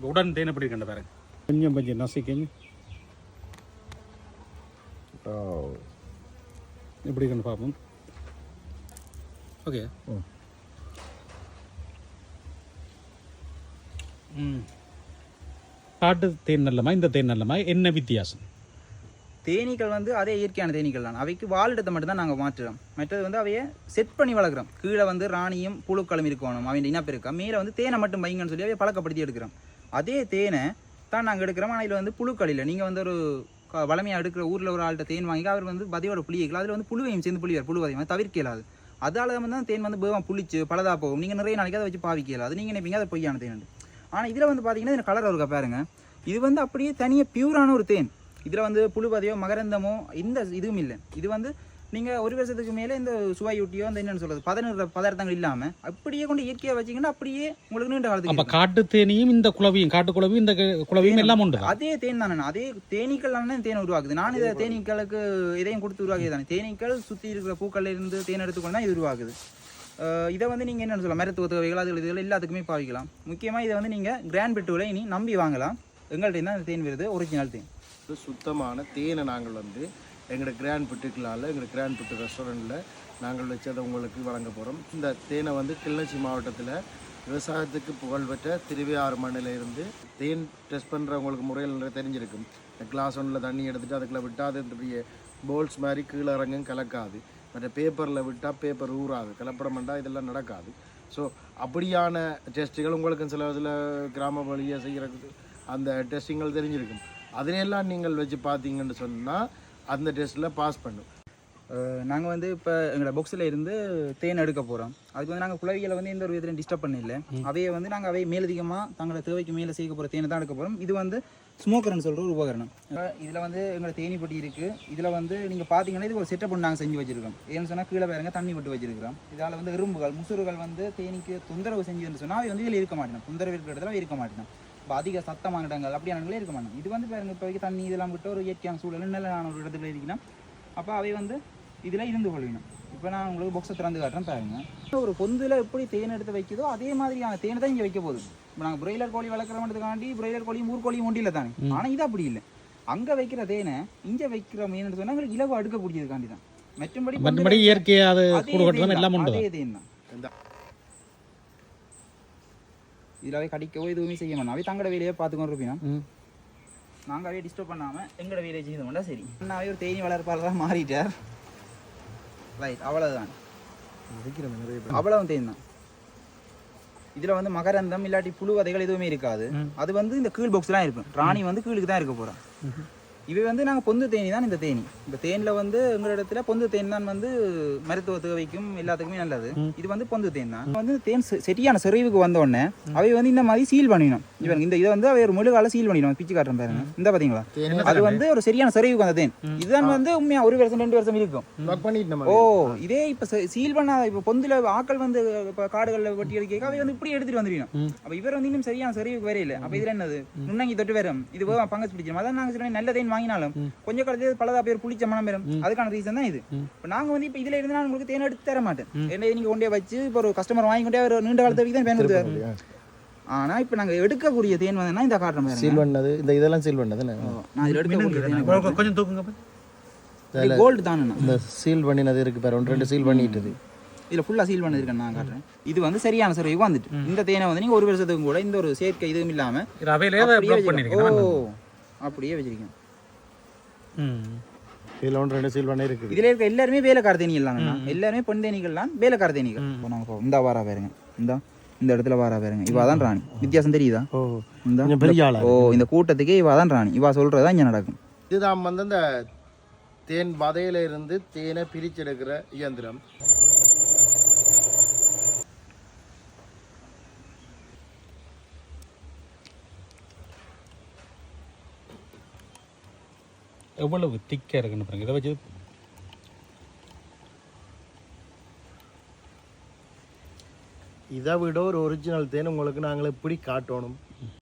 உடன் தேன் எப்படி கண்ட பாருங்க, கொஞ்சம் கொஞ்சம் நசிக்கங்க. எப்படி கண்டு பார்ப்போம். ஓகே. காட்டு தேன் நல்லமா இந்த தேன் நல்லமா, என்ன வித்தியாசம்? தேனீக்கள் வந்து அதே இயற்கையான தேனீக்கள் தான். அவைக்கு வாழிடத்தை மட்டும் தான் நாங்கள் மாற்றுறோம். மற்றது வந்து அவையை செட் பண்ணி வளர்க்குறோம். கீழே வந்து ராணியும் புழுக்களும் இருக்கணும், அவன் இனப்பெருக்கம். மேலே வந்து தேனை மட்டும் வைங்கன்னு சொல்லி அவையை பழக்கப்படுத்தி எடுக்கிறோம். அதே தேனை தான் நாங்கள் எடுக்கிறோம். ஆனால் இதில் வந்து புழுக்கள் இல்லை. நீங்கள் வந்து ஒரு வளமையாக எடுக்கிற ஊரில் ஒரு ஆள்கிட்ட தேன் வாங்கி அவர் வந்து பதியோட புளியைக்கலாம், அதில் வந்து புழுவையும் சேர்ந்து புளிவார், புழுவதையும் தவிர்க்க இயலாது. அதால் தான் தேன் வந்து பேவம் புளிச்சு பலதாக போகும். நீங்கள் நிறைய நாளைக்கு அதை வச்சு பாவிக்க இயலாது. நீங்கள் நினைப்பீங்க அது பொய்யான தேன். ஆனால் இதில் வந்து பார்த்தீங்கன்னா இந்த கலர் இருக்கா பாருங்க, இது வந்து அப்படியே தனியாக பியூரான ஒரு தேன். இதில் வந்து புழுவதையோ மகரந்தமோ இந்த இதுவும் இல்லை. இது வந்து நீங்கள் ஒரு வருஷத்துக்கு மேலே இந்த சுவையூட்டியோ அந்த என்னென்னு சொல்கிறது பதார்த்தங்கள் இல்லாமல் அப்படியே கொண்டு இயற்கையாக வச்சிங்கன்னா அப்படியே உங்களுக்கு நீண்ட காலத்துக்கு. அப்போ காட்டு தேனியும் இந்த குளவியும், காட்டு குளவியும் இந்த குளவியும் எல்லாம் உண்டு. அதே தேன் தானே, அதே தேனீக்கள் தேனை உருவாக்குது. நான் இதை தேனீக்களுக்கு இதையும் கொடுத்து உருவாக்கியது தானே. தேனீக்கள் சுற்றி இருக்கிற பூக்கள்ல இருந்து தேன் எடுத்துக்கொண்டு தான் இது உருவாக்குது. இதை வந்து நீங்கள் என்னென்னு சொல்லலாம், மருத்துவ தேவைகள் அது இதுகள் எல்லாத்துக்குமே பாவிக்கலாம். முக்கியமாக இதை வந்து நீங்கள் கிராண்ட் பெட்டுகளை இனி நம்பி வாங்கலாம். எங்கள்கிட்ட தான் தேன் வருது, ஒரிஜினல் தேன். சுத்தமான தேனை நாங்கள் வந்து எங்களோட கிராண்ட் பிட்டுக்களால் எங்களோட கிராண்ட் பிட்டு ரெஸ்டாரண்ட்டில் நாங்கள் வச்சு அதை உங்களுக்கு வழங்க போகிறோம். இந்த தேனை வந்து கிளிநொச்சி மாவட்டத்தில் விவசாயத்துக்கு புகழ்பெற்ற திருவையாறு மண்ணில் இருந்து தேன் டெஸ்ட் பண்ணுறவங்களுக்கு முறையில் நிறைய தெரிஞ்சிருக்கும். கிளாஸ் ஒன்றில் தண்ணி எடுத்துகிட்டு அதுக்குள்ளே விட்டால் அது பெரிய போல்ஸ் மாதிரி கீழே இறங்கும், கலக்காது. மற்ற பேப்பரில் விட்டால் பேப்பர் ஊறாது, கலப்படம் பண்ணால் இதெல்லாம் நடக்காது. ஸோ அப்படியான டெஸ்ட்டுகள் உங்களுக்கு சில இதில் கிராம வழியாக செய்கிறது அந்த டெஸ்டிங்கள் தெரிஞ்சிருக்கும். அதிலெல்லாம் நீங்கள் வச்சு பார்த்தீங்கன்னு சொன்னால் அந்த டெஸ்ட்டில் பாஸ் பண்ணும். நாங்கள் வந்து இப்போ எங்களோட பாக்ஸில் இருந்து தேன் எடுக்க போகிறோம். அதுக்கு வந்து நாங்கள் குளவிகளை வந்து எந்த ஒரு விதத்திலையும் டிஸ்டர்ப் பண்ணல. அவையை வந்து நாங்கள் அவையை மேலதிகமாக தங்களோட தேவைக்கு மேலே சேர்க்க போகிற தேனை தான் எடுக்க போகிறோம். இது வந்து ஸ்மோக்கர்னு சொல்கிற ஒரு உபகரணம். இதில் வந்து எங்களோட தேனி பொட்டி இருக்குது. இதில் வந்து நீங்கள் பார்த்தீங்கன்னா இது ஒரு செட்டப் நாங்கள் செஞ்சு வச்சுருக்கோம். ஏன்னு சொன்னால் கீழே பாருங்க தண்ணி விட்டு வச்சுருக்கிறோம். இதால் வந்து எறும்புகள் முசுறுகள் வந்து தேனிக்கு தொந்தரவு செஞ்சுன்னு சொன்னால் அவை வந்து இதில் இருக்க மாட்டேன். தொந்தரவு இருக்கிற இடத்துல இருக்க மாட்டேன். இப்போ அதிக சத்தமான இடங்கள் அப்படியான இடங்களே இருக்க மாட்டோம். இது வந்து பாருங்க இப்போதைக்கு தண்ணி இதெல்லாம் விட்டு ஒரு இயற்கையான சூழல் நல்ல ஒரு இடத்துல இருக்குன்னா அப்போ அவை வந்து இதில் இருந்து கொள்ளணும். இப்போ நான் உங்களுக்கு பாக்ஸை திறந்து காட்டுறேன் பாருங்க. ஒரு பொந்தில் எப்படி தேன் எடுத்து வைக்கிறதோ அதே மாதிரியான தேனை தான் இங்கே வைக்க போகுது. இப்போ நாங்கள் பிராய்லர் கோழி வளர்க்குறவன்றதுக்காண்டி பிராய்லர் கோழியும் ஊர்கோழியும் ஒண்டியில் தானே. ஆனால் இது அப்படி இல்லை. அங்கே வைக்கிற தேனை இங்கே வைக்கிற மீன் சொன்னால் எங்களுக்கு இலவு அடுக்கக்கூடியதுக்காண்டி தான். மற்றபடி இயற்கையாக அதே தேன் தான். இதில் அவை கடிக்கவோ எதுவுமே செய்ய மாட்டோம். அவை தங்களோட வேலையை பார்த்துக்கொண்டு இருப்பீங்க. நாங்கள் அவையை டிஸ்டர்ப் பண்ணாமல் எங்களோட வேலையை செய்தோம்னா சரி. அவை ஒரு தேனி வளர்ப்பாளராக மாறிட்டார். ரைட், அவ்வளோதான். அவ்வளவு தேன் தான். இதில் வந்து மகரந்தம் இல்லாட்டி புழு வதைகள் எதுவுமே இருக்காது. அது வந்து இந்த கீழ் பாக்ஸ்லாம் இருக்கும். ராணி வந்து கீழுக்கு தான் இருக்க போகிறோம். இவை வந்து நாங்கள் பொந்து தேனி தான். இந்த தேனி இந்த தேனில் வந்து எங்கள் இடத்துல பொந்து தேன் தான் வந்து மருத்துவ தேவைக்கும் எல்லாத்துக்குமே நல்லது. இது வந்து பொந்து தேன் தான். வந்து தேன் சரியான செறிவுக்கு வந்தோடனே அவை வந்து இந்த மாதிரி சீல் பண்ணிடணும். இவங்க இந்த இதை வந்து அவை ஒரு முழுகால சீல் பண்ணிடணும். பிச்சு காட்டுறேன் பாருங்க. இந்த பார்த்தீங்களா, அது வந்து ஒரு சரியான செறிவுக்கு வந்த தேன். இதுதான் வந்து உண்மையாக 1 வருஷம் 2 வருஷம் இருக்கும். ஓ, இதே இப்போ சீல் பண்ணாத இப்போ பொந்துல ஆக்கள் வந்து இப்போ காடுகளில் வெட்டி எடுக்க அவை வந்து இப்படி எடுத்துட்டு வந்துடணும். அப்போ இவர் வந்து இன்னும் சரியான செறிவுக்கு வரையில. அப்போ இதில் என்னது நுண்ணங்கி தொட்டு வரும். இது பங்கஸ் பிடிச்சிடும். அதான் நாங்கள் சொல்ல நல்ல தேன் வாங்கினாலும் கொஞ்சம் காலத்துல பலதா பேர் புளிச்ச மனம் பெறும். அதுக்கான ரீசன் தான் இது. இப்போ நாங்கள் வந்து இப்போ இதுல இருந்து நான் உங்களுக்கு தேன் எடுத்து தர மாட்டேன். என்ன நீங்க கொண்டே வச்சு இப்போ ஒரு கஸ்டமர் வாங்கி கொண்டே ஒரு நீண்ட காலத்துக்கு தான் பயன்படுத்துவார். ஆனா இப்போ நாங்க எடுக்கக்கூடிய தேன் வந்து இந்த காட்டுற மாதிரி சீல் பண்ணது இந்த இதெல்லாம் சீல் பண்ணது நான் இதுல எடுக்கக்கூடிய கொஞ்சம் தூக்குங்க. கோல்டு தானே இந்த சீல் பண்ணினது இருக்கு பாரு, 1-2 சீல் பண்ணிட்டது. இதுல ஃபுல்லா சீல் பண்ணிருக்கேன் நான் காட்டுறேன். இது வந்து சரியான சரிவு வந்துட்டு. இந்த தேனை வந்து நீங்க 1 வருஷத்துக்கு கூட இந்த ஒரு சேர்க்கை இதுவும் இல்லாம அப்படியே வச்சிருக்கேன். இதில் 1-2 சீல் பண்ணி இருக்கு. இதுல இருக்க எல்லாருமே வேலைக்கார தேனீகள் தான். எல்லாருமே பெண் தேனீகள் தான், வேலைக்கார தேனீகள். இந்த வாரா பாருங்க, இந்த இடத்துல வாரா பாருங்க. இவாதான் ராணி. வித்தியாசம் தெரியுதா? இந்த கூட்டத்துக்கே இவாதான் ராணி. இவா சொல்றதா இங்க நடக்கும். இதுதான் வந்து இந்த தேன் வதையில இருந்து தேனை பிரிச்செடுக்கிற இயந்திரம். எவ்வளவு திக்காக இருக்குன்னு பாருங்க. இதை வச்சு இதை விட ஒரு ஒரிஜினல் தேன் உங்களுக்கு நாங்கள் எப்படி காட்டணும்